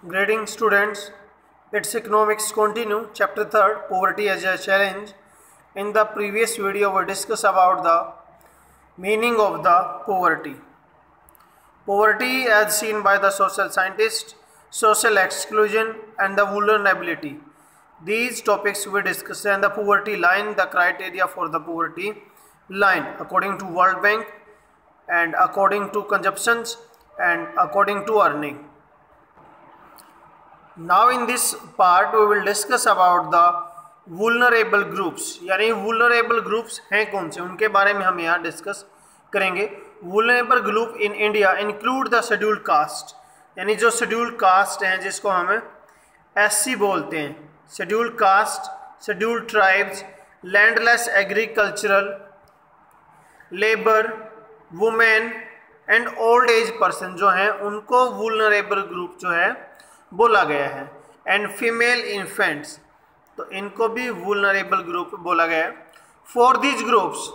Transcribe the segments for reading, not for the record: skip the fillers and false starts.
Grading students, its economics continue. Chapter 3, Poverty as a Challenge. In the previous video, we discussed about the meaning of the poverty. Poverty as seen by the social scientist, social exclusion and the vulnerability. These topics we discussed, and the poverty line, the criteria for the poverty line according to World Bank and according to consumptions and according to earning. Now in this part we will discuss about the vulnerable groups, यानी vulnerable groups हैं कौन से, उनके बारे में हम यहाँ discuss करेंगे. vulnerable group in India include the scheduled caste, यानी जो scheduled caste हैं जिसको हम SC बोलते हैं, scheduled caste, scheduled tribes, landless agricultural labor, women and old age person जो हैं उनको vulnerable group जो है बोला गया है. एंड फीमेल इन्फेंट्स, तो इनको भी वुलनरेबल ग्रुप बोला गया है. For these groups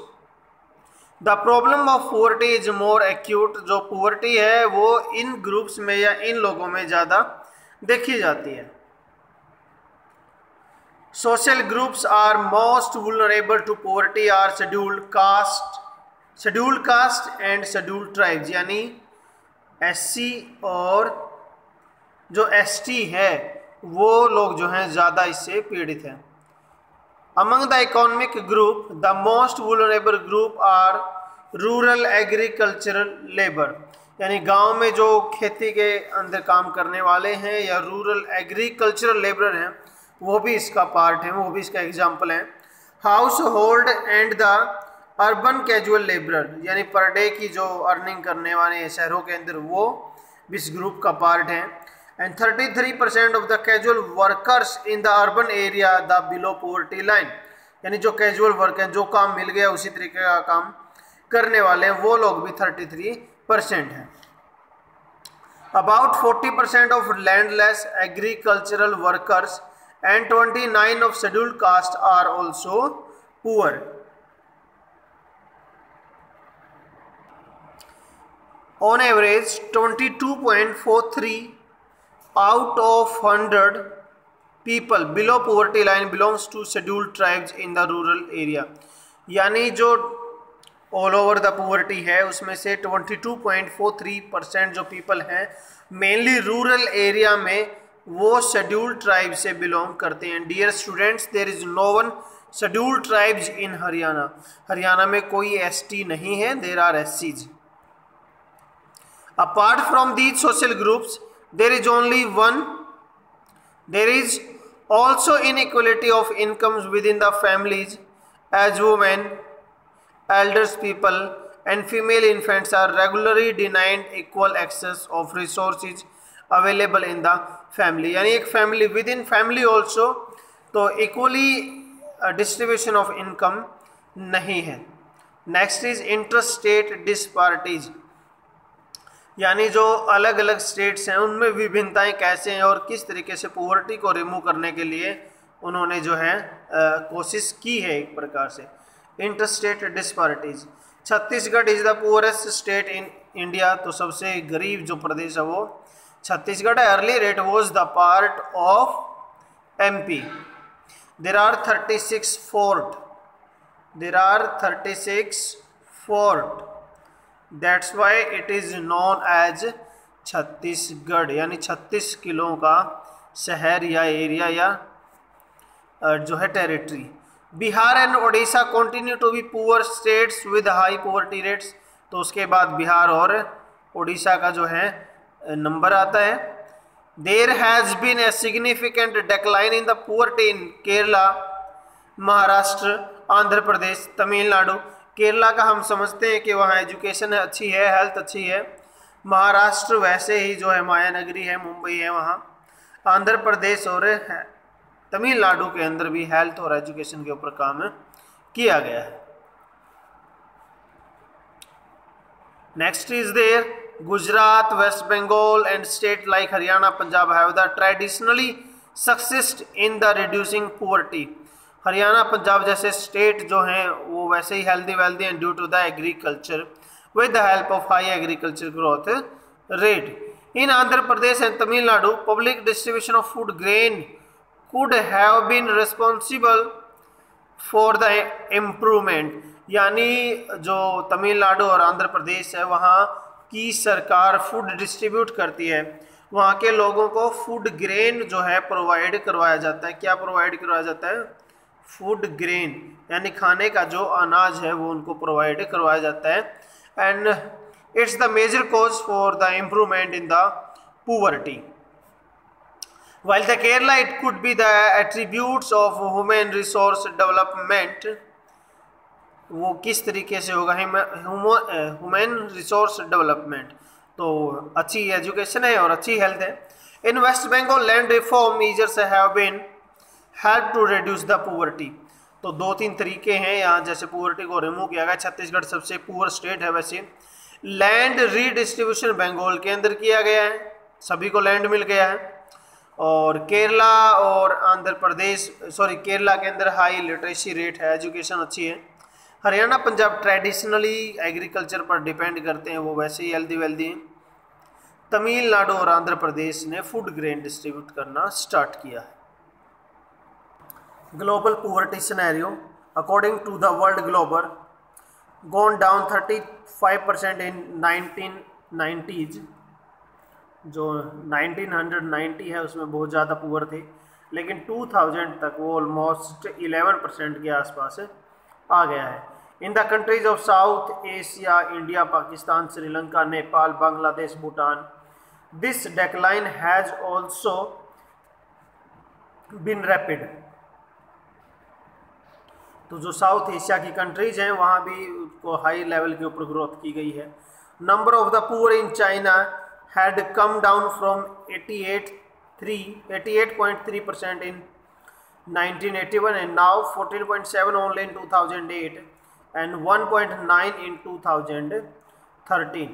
the problem of poverty is more acute, जो पोवर्टी है वो इन ग्रुप्स में या इन लोगों में ज़्यादा देखी जाती है. Social groups are most vulnerable to poverty are scheduled caste and scheduled tribes, यानी SC और जो ST है वो लोग जो हैं ज़्यादा इससे पीड़ित हैं. Among the economic group the most vulnerable group are rural agricultural labour, यानी गांव में जो खेती के अंदर काम करने वाले हैं या रूरल एग्रीकल्चरल लेबर हैं वो भी इसका पार्ट है, वो भी इसका एग्जाम्पल है. House hold and the urban casual labour, यानी पर डे की जो अर्निंग करने वाले शहरों के अंदर वो भी इस ग्रुप का पार्ट है. And 33% of the casual workers in the urban area the below poverty line, यानी जो कैजुअल वर्क हैं, जो काम मिल गया उसी तरीके का काम करने वाले हैं, वो लोग भी 33% हैं. About 40% of landless agricultural workers and 29% of scheduled caste are also poor. On average 22.43 out of 100 people below poverty line belongs to scheduled tribes in the rural area, यानी जो ऑल ओवर द पोवर्टी है उसमें से 22.43% जो people हैं mainly rural area में वो scheduled tribe से बिलोंग करते हैं. Dear students, there is no one scheduled tribes in Haryana. Haryana में कोई ST नहीं है, there are SCs. Apart from these social groups there is only one. There is also inequality of incomes within the families, as women, elders people and female infants are regularly denied equal access of resources available in the family, यानी एक family within family also तो equally distribution of income नहीं है. Next is interstate disparities, यानी जो अलग अलग states हैं उनमें विभिन्नताएं कैसे हैं और किस तरीके से पोवर्टी को रिमूव करने के लिए उन्होंने जो है कोशिश की है एक प्रकार से. Interstate disparities. Chhattisgarh is the poorest state in India, तो सबसे गरीब जो प्रदेश है वो छत्तीसगढ़ है. Early it was the part of MP. There are 36 fort. That's why it is known as Chhattisgarh, यानी 36 किलो का शहर या एरिया या जो है territory. Bihar and Odisha continue to be poor states with high poverty rates, तो उसके बाद बिहार और ओडिशा का जो है नंबर आता है. There has been a significant decline in the poverty in Kerala, Maharashtra, Andhra Pradesh, Tamil Nadu. Kerala का हम समझते हैं कि वहाँ एजुकेशन अच्छी है, हेल्थ अच्छी है. महाराष्ट्र वैसे ही जो है माया नगरी है, मुंबई है वहाँ. आंध्र प्रदेश और तमिलनाडु के अंदर भी हेल्थ और एजुकेशन के ऊपर काम किया गया है. Next is there Gujarat, West Bengal and state like Haryana, Punjab have the traditionally succeeded in the reducing poverty. Haryana, Punjab जैसे स्टेट जो हैं वो वैसे ही हेल्दी वेल्दी हैं due to the agriculture with the help of high agriculture growth rate. In Andhra Pradesh and Tamil Nadu, public distribution of food grain could have been responsible for the improvement. यानी जो तमिलनाडु और आंध्र प्रदेश है वहाँ की सरकार food distribute करती है, वहाँ के लोगों को फूड ग्रेन जो है प्रोवाइड करवाया जाता है। क्या प्रोवाइड करवाया जाता है? फूड ग्रेन, यानी खाने का जो अनाज है वो उनको प्रोवाइड करवाया जाता है। And it's the major cause for the improvement in the poverty. While the Kerala, it could be the attributes of human resource development. वो किस तरीके से होगा? ह्यूमन रिसोर्स डेवलपमेंट, तो अच्छी एजुकेशन है और अच्छी हेल्थ है। In West Bengal land reform measures have been help to reduce the poverty. तो 2-3 तरीके हैं यहाँ, जैसे पोवर्टी को रिमूव किया गया। छत्तीसगढ़ सबसे पुअर स्टेट है वैसे। लैंड रीडिस्ट्रीब्यूशन बंगाल के अंदर किया गया है, सभी को लैंड मिल गया है। और केरला और आंध्र प्रदेश, केरला के अंदर हाई लिटरेसी रेट है, एजुकेशन अच्छी है। हरियाणा पंजाब ट्रेडिशनली एग्रीकल्चर पर डिपेंड करते हैं, वो वैसे ही हेल्दी वेल्दी हैं। तमिलनाडु और आंध्र प्रदेश ने फूड ग्रेन डिस्ट्रीब्यूट करना स्टार्ट किया है। Global poverty scenario according to the world global gone down 35% in 1990s। जो 1990 है उसमें बहुत ज़्यादा पुअर थे, लेकिन 2000 तक वो ऑलमोस्ट 11% के आसपास आ गया है। In the countries of south Asia, India, Pakistan, Sri Lanka, Nepal, Bangladesh, Bhutan, this decline has also been rapid. तो जो साउथ एशिया की कंट्रीज हैं वहाँ भी उसको हाई लेवल के ऊपर ग्रोथ की गई है। Number of the poor in China had come down from 88.3% in 1981 and now 14.7 only in 2008 and 1.9 इन 2013।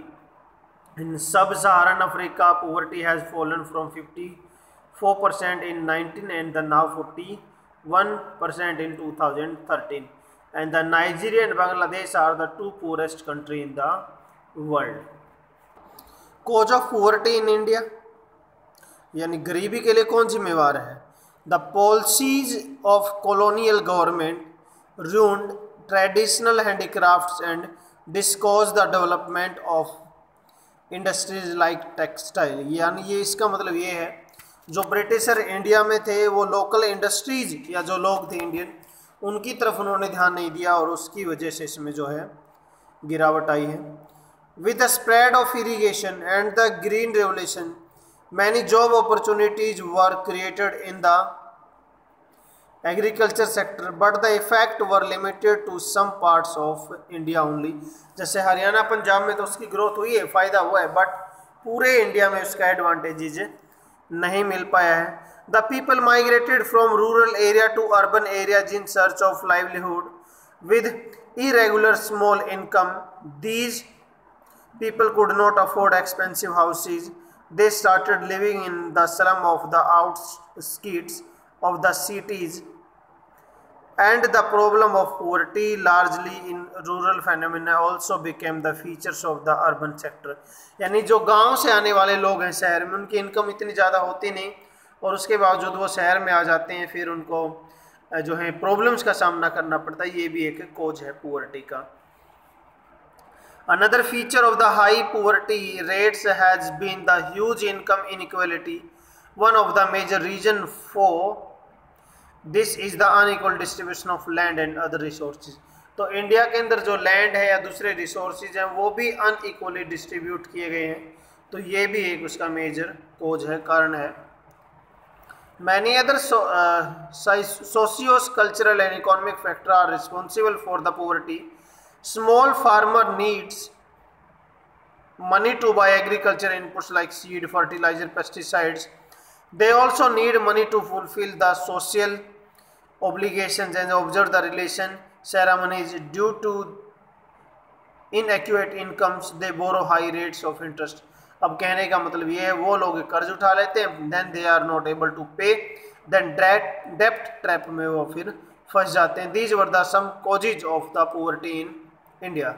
इन सब सहारन Africa poverty has fallen from 54% in 19 and then now 41% in 2013, and the Nigeria and Bangladesh are the 2 poorest country in the world. Cause of poverty in India, यानी गरीबी के लिए कौन जिम्मेवार है? The policies of colonial government ruined traditional handicrafts and discouraged the development of industries like textile। यानी ये इसका मतलब ये है, जो ब्रिटिशर इंडिया में थे वो लोकल इंडस्ट्रीज या जो लोग थे इंडियन, उनकी तरफ उन्होंने ध्यान नहीं दिया और उसकी वजह से इसमें जो है गिरावट आई है। With the spread of irrigation and the green revolution many job opportunities were created in the agriculture sector but the effect were limited to some parts of India only. जैसे हरियाणा पंजाब में तो उसकी ग्रोथ हुई है, फ़ायदा हुआ है, बट पूरे इंडिया में उसका एडवांटेजेज नहीं मिल पाया है। The people migrated from rural area to urban areas in search of livelihood with irregular small income. These people could not afford expensive houses. They started living in the slum of the outskirts of the cities, and the problem of poverty largely in rural phenomena also became the features of the urban sector। यानी जो गांव से आने वाले लोग हैं शहर में, उनकी इनकम इतनी ज़्यादा होती नहीं और उसके बावजूद वो शहर में आ जाते हैं, फिर उनको जो है प्रॉब्लम्स का सामना करना पड़ता है। ये भी एक कोज है पोवर्टी का। Another feature of the high poverty rates has been the huge income inequality. One of the major reason for this is the unequal distribution of land and other resources. तो इंडिया के अंदर जो land है या दूसरे resources हैं वो भी अनइक्वली डिस्ट्रीब्यूट किए गए हैं, तो ये भी एक उसका मेजर कोज है, कारण है। Many other socio cultural and economic factor are responsible for the poverty. Small farmer needs money to buy agriculture inputs like seed, fertilizer, pesticides. They also need money to fulfill the social obligations and observe the relation ceremonies. Due to inadequate incomes, they borrow high rates of interest. अब कहने का मतलब ये है, वो लोग कर्ज उठा लेते हैं, then they are not able to pay, then debt trap में वो फिर फंस जाते हैं। These were the some causes of the poverty in India.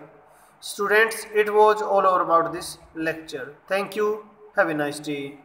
Students, it was all over about this lecture. Thank you. Have a nice day.